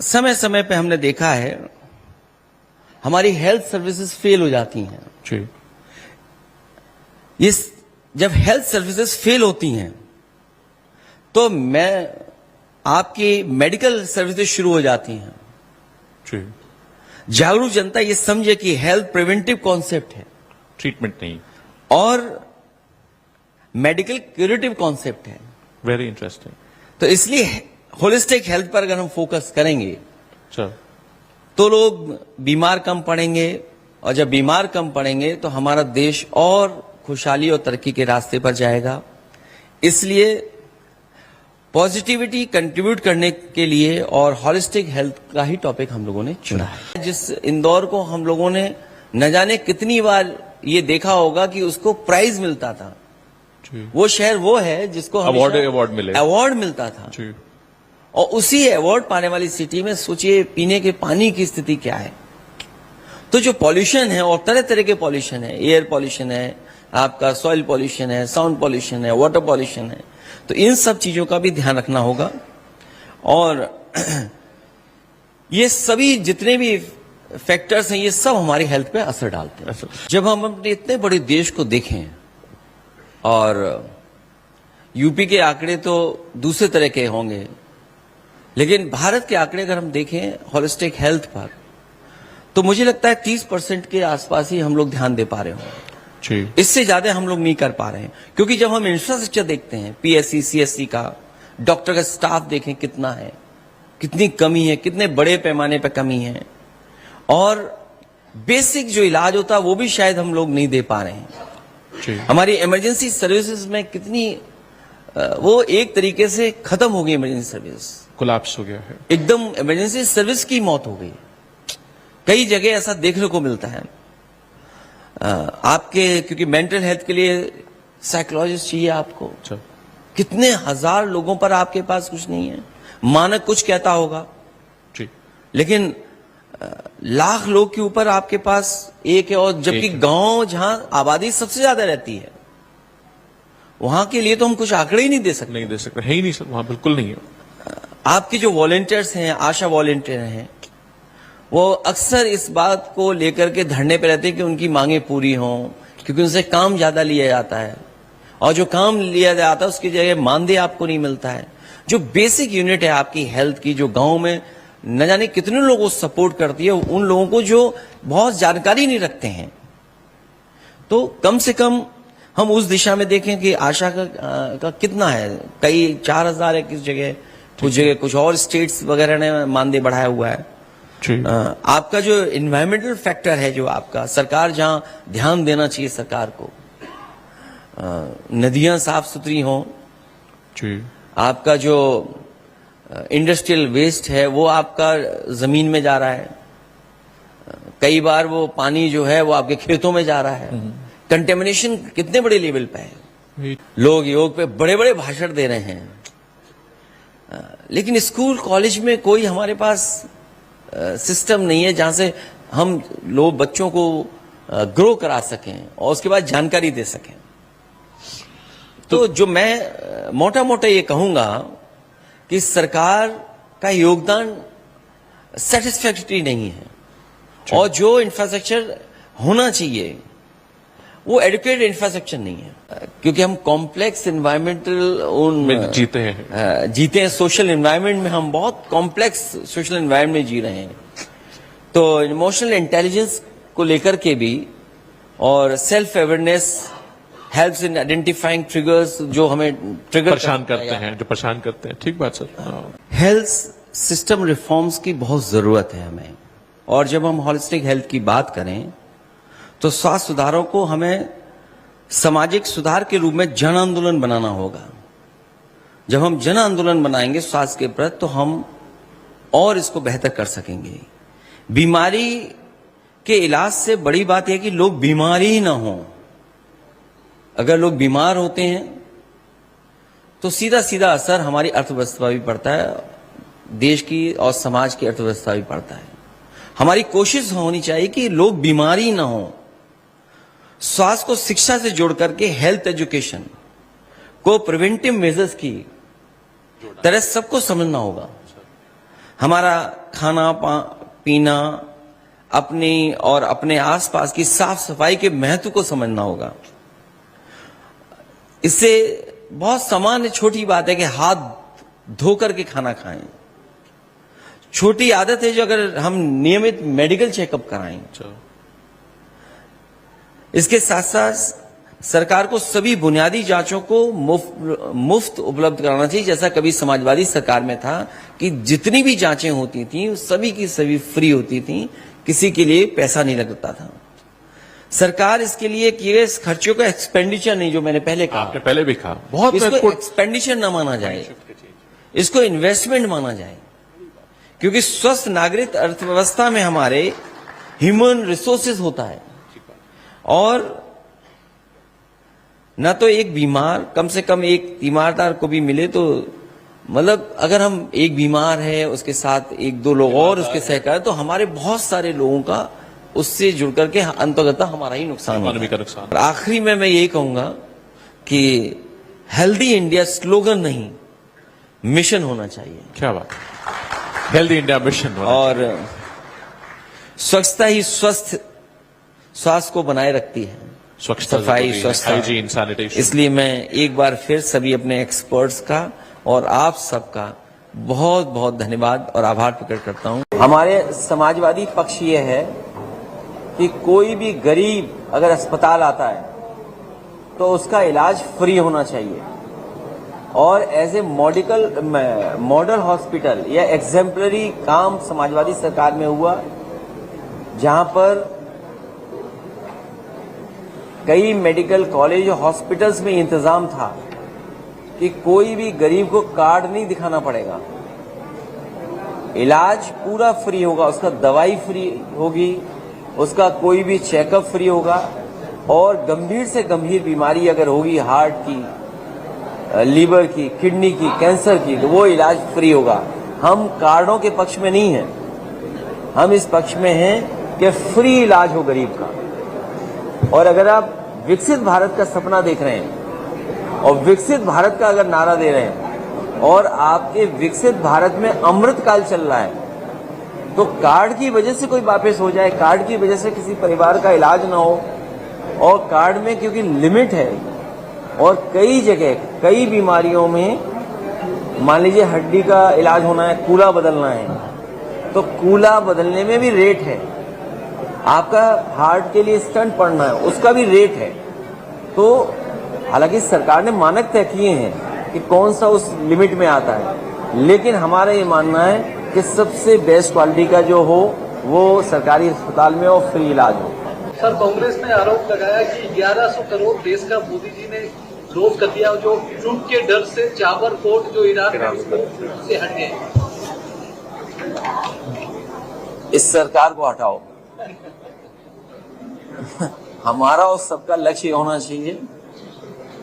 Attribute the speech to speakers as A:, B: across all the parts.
A: समय समय पे हमने देखा है हमारी हेल्थ सर्विसेज फेल हो जाती हैं।
B: जी।
A: जब हेल्थ सर्विसेज फेल होती हैं तो आपकी मेडिकल सर्विसेज शुरू हो जाती हैं।
B: जी।
A: जागरूक जनता ये समझे कि हेल्थ प्रिवेंटिव कॉन्सेप्ट है,
B: ट्रीटमेंट नहीं।
A: और मेडिकल क्यूरेटिव कॉन्सेप्ट है।
B: Very interesting.
A: तो इसलिए होलिस्टिक हेल्थ पर अगर हम फोकस करेंगे
B: अच्छा,
A: तो लोग बीमार कम पड़ेंगे, और जब बीमार कम पड़ेंगे तो हमारा देश और खुशहाली और तरक्की के रास्ते पर जाएगा। इसलिए पॉजिटिविटी कंट्रीब्यूट करने के लिए और हॉलिस्टिक हेल्थ का ही टॉपिक हम लोगों ने चुना है। जिस इंदौर को हम लोगों ने न जाने कितनी बार ये देखा होगा कि उसको प्राइज मिलता था। वो शहर वो है जिसको अवार्ड मिलता था। और उसी अवार्ड पाने वाली सिटी में सोचिए पीने के पानी की स्थिति क्या है। तो जो पॉल्यूशन है, और तरह तरह के पॉल्यूशन है, एयर पॉल्यूशन है, आपका सॉइल पॉल्यूशन है, साउंड पॉल्यूशन है, वाटर पॉल्यूशन है, तो इन सब चीजों का भी ध्यान रखना होगा। और ये सभी जितने भी फैक्टर्स हैं ये सब हमारी हेल्थ पे असर डालते हैं। जब हम अपने इतने बड़े देश को देखें, और यूपी के आंकड़े तो दूसरे तरह के होंगे, लेकिन भारत के आंकड़े अगर हम देखें हॉलिस्टिक हेल्थ पर, तो मुझे लगता है 30% के आसपास ही हम लोग ध्यान दे पा रहे होंगे। इससे ज्यादा हम लोग नहीं कर पा रहे हैं, क्योंकि जब हम इंफ्रास्ट्रक्चर देखते हैं, पीएससी सीएससी का, डॉक्टर का स्टाफ देखें कितना है, कितनी कमी है, कितने बड़े पैमाने पर कमी है, और बेसिक जो इलाज होता है वो भी शायद हम लोग नहीं दे पा रहे हैं। हमारी इमरजेंसी सर्विसेज में कितनी वो एक तरीके से खत्म हो गई। इमरजेंसी सर्विस
B: कोलैप्स हो गया है
A: एकदम। इमरजेंसी सर्विस की मौत हो गई। कई जगह ऐसा देखने को मिलता है। आपके क्योंकि मेंटल हेल्थ के लिए साइकोलॉजिस्ट चाहिए आपको।
B: अच्छा।
A: कितने हजार लोगों पर आपके पास कुछ नहीं है। मानक कुछ कहता होगा जी, लेकिन लाख लोग के ऊपर आपके पास एक है, और जबकि गांव जहां आबादी सबसे ज्यादा रहती है वहां के लिए तो हम कुछ आंकड़े ही नहीं दे सकते।
B: है ही नहीं सर, वहां बिल्कुल नहीं है।
A: आपके जो वॉलेंटियर्स हैं, आशा वॉलेंटियर हैं, वो अक्सर इस बात को लेकर के धरने पे रहते हैं कि उनकी मांगे पूरी हों, क्योंकि उनसे काम ज्यादा लिया जाता है, और जो काम लिया जाता है उसकी जगह मानदेय आपको नहीं मिलता है। जो बेसिक यूनिट है आपकी हेल्थ की, जो गांव में न जाने कितने लोगों को सपोर्ट करती है, उन लोगों को जो बहुत जानकारी नहीं रखते हैं, तो कम से कम हम उस दिशा में देखें कि आशा का कितना है। कई 4000 है किस जगह, कुछ जगह कुछ और स्टेट्स वगैरह ने मानदेय बढ़ाया हुआ है। आपका जो इन्वायरमेंटल फैक्टर है, जो आपका सरकार जहां ध्यान देना चाहिए सरकार को, नदियां साफ सुथरी हों, आपका जो इंडस्ट्रियल वेस्ट है वो आपका जमीन में जा रहा है, कई बार वो पानी जो है वो आपके खेतों में जा रहा है। कंटेमिनेशन कितने बड़े लेवल पे है। लोग योग पे बड़े बड़े भाषण दे रहे हैं, लेकिन स्कूल कॉलेज में कोई हमारे पास सिस्टम नहीं है जहां से हम लोग बच्चों को ग्रो करा सकें और उसके बाद जानकारी दे सकें। तो जो मैं मोटा मोटा ये कहूंगा कि सरकार का योगदान सेटिस्फैक्टरी नहीं है, और जो इंफ्रास्ट्रक्चर होना चाहिए वो एडुकेटेड इंफ्रास्ट्रक्चर नहीं है, क्योंकि हम कॉम्प्लेक्स एनवायरमेंटल जीते हैं। सोशल एनवायरनमेंट में हम बहुत कॉम्प्लेक्स सोशल एनवायरनमेंट में जी रहे हैं। तो इमोशनल इंटेलिजेंस को लेकर के भी, और self awareness helps in identifying triggers जो हमें ट्रिगर
B: परेशान करते हैं। ठीक बात सर।
A: हेल्थ सिस्टम रिफॉर्म्स की बहुत जरूरत है हमें, और जब हम हॉलिस्टिक हेल्थ की बात करें तो स्वास्थ्य सुधारों को हमें सामाजिक सुधार के रूप में जन आंदोलन बनाना होगा। जब हम जन आंदोलन बनाएंगे स्वास्थ्य के प्रति, तो हम और इसको बेहतर कर सकेंगे। बीमारी के इलाज से बड़ी बात यह कि लोग बीमार ही ना हो। अगर लोग बीमार होते हैं तो सीधा सीधा असर हमारी अर्थव्यवस्था भी पड़ता है, देश की और समाज की अर्थव्यवस्था भी पड़ता है। हमारी कोशिश होनी चाहिए कि लोग बीमार ही ना हो। स्वास्थ्य को शिक्षा से जोड़ करके हेल्थ एजुकेशन को प्रिवेंटिव मेजर्स की तरह सबको समझना होगा। हमारा खाना पीना, अपनी और अपने आसपास की साफ सफाई के महत्व को समझना होगा। इससे बहुत सामान्य छोटी बात है कि हाथ धोकर के खाना खाएं। छोटी आदत है जो अगर हम नियमित मेडिकल चेकअप कराएं।
B: अच्छा।
A: इसके साथ साथ सरकार को सभी बुनियादी जांचों को मुफ्त उपलब्ध कराना चाहिए, जैसा कभी समाजवादी सरकार में था कि जितनी भी जांचें होती थी सभी की सभी फ्री होती थी, किसी के लिए पैसा नहीं लगता था। सरकार इसके लिए किए गए खर्चों का एक्सपेंडिचर नहीं, जो मैंने पहले कहा,
B: आपने पहले भी कहा, बहुत
A: इसको
B: महत्वपूर्ण।
A: एक्सपेंडिचर न माना जाए, इसको इन्वेस्टमेंट माना जाए, क्योंकि स्वस्थ नागरिक अर्थव्यवस्था में हमारे ह्यूमन रिसोर्सेज होता है। और न तो एक बीमार, कम से कम एक तीमारदार को भी मिले तो मतलब अगर हम एक बीमार है उसके साथ एक दो लोग और उसके सहकार, तो हमारे बहुत सारे लोगों का उससे जुड़ करके अंततः हमारा ही नुकसान होगा। और आखिरी में मैं यही कहूंगा कि हेल्दी इंडिया स्लोगन नहीं, मिशन होना चाहिए।
B: क्या बात, हेल्दी इंडिया मिशन।
A: और स्वच्छता ही स्वस्थ स्वास्थ्य को बनाए रखती है।
B: स्वच्छता,
A: सफाई, स्वच्छता,
B: हाइजीन, सैनिटेशन।
A: इसलिए मैं एक बार फिर सभी अपने एक्सपर्ट्स का और आप सबका बहुत बहुत धन्यवाद और आभार प्रकट करता हूं। हमारे समाजवादी पक्ष ये है कि कोई भी गरीब अगर अस्पताल आता है तो उसका इलाज फ्री होना चाहिए, और एज ए मॉडल हॉस्पिटल या एग्जेम्पलरी काम समाजवादी सरकार में हुआ, जहां पर कई मेडिकल कॉलेज और हॉस्पिटल्स में इंतजाम था कि कोई भी गरीब को कार्ड नहीं दिखाना पड़ेगा, इलाज पूरा फ्री होगा, उसका दवाई फ्री होगी, उसका कोई भी चेकअप फ्री होगा, और गंभीर से गंभीर बीमारी अगर होगी हार्ट की, लीवर की, किडनी की, कैंसर की, तो वो इलाज फ्री होगा। हम कार्डों के पक्ष में नहीं हैं, हम इस पक्ष में हैं कि फ्री इलाज हो गरीब का। और अगर आप विकसित भारत का सपना देख रहे हैं और विकसित भारत का अगर नारा दे रहे हैं और आपके विकसित भारत में अमृत काल चल रहा है, तो कार्ड की वजह से कोई वापस हो जाए, कार्ड की वजह से किसी परिवार का इलाज ना हो, और कार्ड में क्योंकि लिमिट है और कई जगह कई बीमारियों में मान लीजिए हड्डी का इलाज होना है, कूला बदलना है, तो कूला बदलने में भी रेट है, आपका हार्ट के लिए स्टंट पड़ना है उसका भी रेट है। तो हालांकि सरकार ने मानक तय किए हैं कि कौन सा उस लिमिट में आता है, लेकिन हमारा ये मानना है कि सबसे बेस्ट क्वालिटी का जो हो वो सरकारी अस्पताल में और फ्री इलाज हो।
C: सर, कांग्रेस ने आरोप लगाया कि 1100 करोड़ देश का मोदी जी ने लॉस कर दिया, जो झूठ के डर से चाबर पोर्ट जो ईरान से हट गए।
A: इस सरकार को हटाओ। हमारा और सबका लक्ष्य होना चाहिए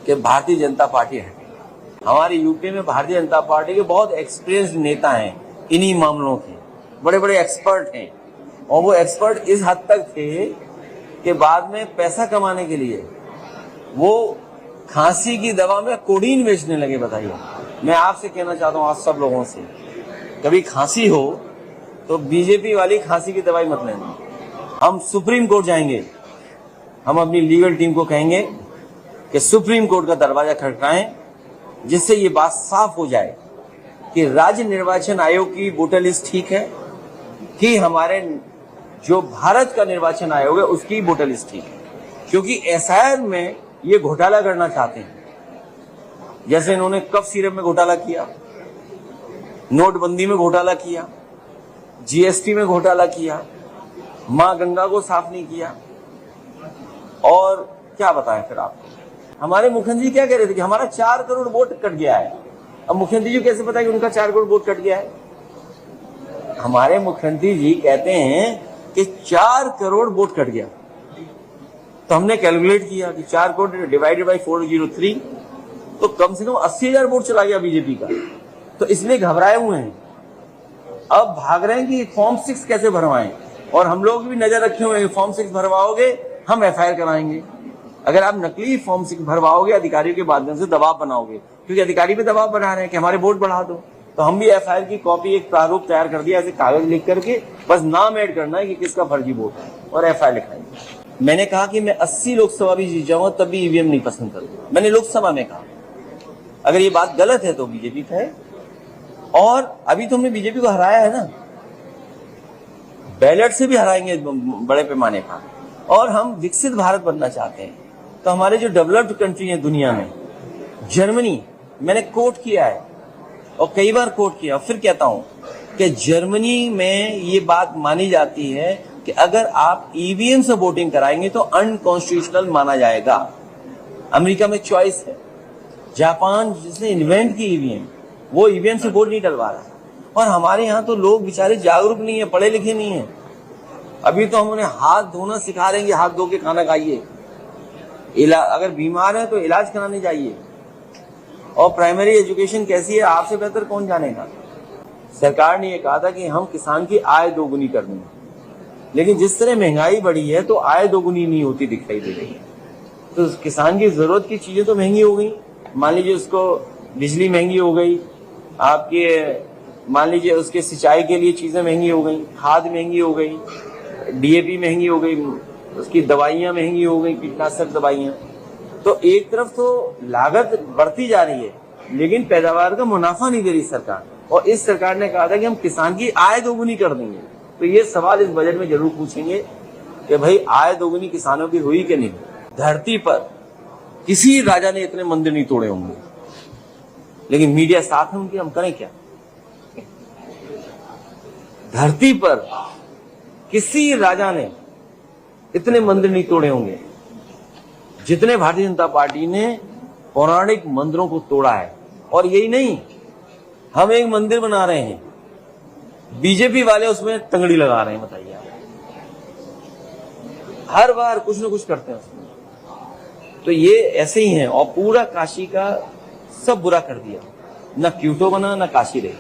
A: कि भारतीय जनता पार्टी हटे। हमारे यूपी में भारतीय जनता पार्टी के बहुत एक्सपीरियंस्ड नेता हैं, इन्हीं मामलों के बड़े बड़े एक्सपर्ट हैं, और वो एक्सपर्ट इस हद तक थे कि बाद में पैसा कमाने के लिए वो खांसी की दवा में कोडीन बेचने लगे। बताइए, मैं आपसे कहना चाहता हूँ, आप सब लोगों से, कभी खांसी हो तो बीजेपी वाली खांसी की दवाई मत लेना। हम सुप्रीम कोर्ट जाएंगे, हम अपनी लीगल टीम को कहेंगे कि सुप्रीम कोर्ट का दरवाजा खटखटाएं, जिससे ये बात साफ हो जाए कि राज्य निर्वाचन आयोग की वोटर लिस्ट ठीक है कि हमारे जो भारत का निर्वाचन आयोग है उसकी वोटर लिस्ट ठीक है। क्योंकि एसआईआर में ये घोटाला करना चाहते हैं, जैसे इन्होंने कफ सिरप में घोटाला किया, नोटबंदी में घोटाला किया, जीएसटी में घोटाला किया, मां गंगा को साफ नहीं किया, और क्या बताएं फिर आपको। हमारे मुख्यमंत्री जी क्या कह रहे थे कि हमारा 4 करोड़ वोट कट गया है। अब मुख्यमंत्री जी कैसे पता है कि उनका 4 करोड़ वोट कट गया है? हमारे मुख्यमंत्री जी कहते हैं कि 4 करोड़ वोट कट गया। तो हमने कैलकुलेट किया कि 4 करोड़ डिवाइडेड बाई 403, तो कम से कम 80,000 वोट चला गया बीजेपी का। तो इसलिए घबराए हुए हैं, अब भाग रहे हैं कि फॉर्म 6 कैसे भरवाएं, और हम लोग भी नजर रखे हुए हैं, फॉर्म 6 भरवाओगे हम एफआईआर कराएंगे। अगर आप नकली फॉर्म 6 भरवाओगे, अधिकारियों के माध्यम से दबाव बनाओगे, क्योंकि अधिकारी भी दबाव बना रहे हैं कि हमारे वोट बढ़ा दो, तो हम भी एफआईआर की कॉपी, एक प्रारूप तैयार कर दिया, ऐसे कागज लिख करके बस नाम ऐड करना है कि किसका फर्जी वोट है और एफआईआर लिखाएंगे। मैंने कहा कि मैं 80 लोकसभा भी जीत जाऊंगा तब भी ईवीएम नहीं पसंद करूंगा, मैंने लोकसभा में कहा। अगर ये बात गलत है तो बीजेपी कहे। और अभी तो हमने बीजेपी को हराया है ना, बैलेट से भी हराएंगे बड़े पैमाने पर। और हम विकसित भारत बनना चाहते हैं, तो हमारे जो डेवलप्ड कंट्री है दुनिया में, जर्मनी, मैंने कोट किया है और कई बार कोट किया, फिर कहता हूं कि जर्मनी में ये बात मानी जाती है कि अगर आप ईवीएम से वोटिंग कराएंगे तो अनकॉन्स्टिट्यूशनल माना जाएगा। अमेरिका में चॉइस है। जापान जिसने इन्वेंट की ईवीएम, वो ईवीएम से वोट नहीं डलवा रहा। और हमारे यहाँ तो लोग बेचारे जागरूक नहीं है, पढ़े लिखे नहीं है। अभी तो हम उन्हें हाथ धोना सिखा रहे हैं, हाथ धो के खाना खाइए, अगर बीमार है तो इलाज कराने जाइए। और प्राइमरी एजुकेशन कैसी है आपसे बेहतर कौन जानेगा। सरकार ने ये कहा था कि हम किसान की आय दोगुनी कर देंगे, लेकिन जिस तरह महंगाई बढ़ी है तो आय दोगुनी नहीं होती दिखाई दे रही है। तो किसान की जरूरत की चीजें तो महंगी हो गई। मान लीजिए उसको बिजली महंगी हो गई, आपके मान लीजिए उसके सिंचाई के लिए चीजें महंगी हो गई, खाद महंगी हो गई, डीएपी महंगी हो गई, उसकी दवाइयां महंगी हो गई, कीटनाशक दवाइयां। तो एक तरफ तो लागत बढ़ती जा रही है, लेकिन पैदावार का मुनाफा नहीं दे रही सरकार। और इस सरकार ने कहा था कि हम किसान की आय दोगुनी कर देंगे। तो ये सवाल इस बजट में जरूर पूछेंगे कि भाई आय दोगुनी किसानों की हुई कि नहीं। धरती पर किसी राजा ने इतने मंदिर नहीं तोड़े होंगे, लेकिन मीडिया साथ है उनके, हम करें क्या। धरती पर किसी राजा ने इतने मंदिर नहीं तोड़े होंगे जितने भारतीय जनता पार्टी ने पौराणिक मंदिरों को तोड़ा है। और यही नहीं, हम एक मंदिर बना रहे हैं, बीजेपी वाले उसमें तंगड़ी लगा रहे हैं। बताइए आप, हर बार कुछ न कुछ करते हैं उसमें। तो ये ऐसे ही है। और पूरा काशी का सब बुरा कर दिया, ना क्यूटो बना ना काशी रही।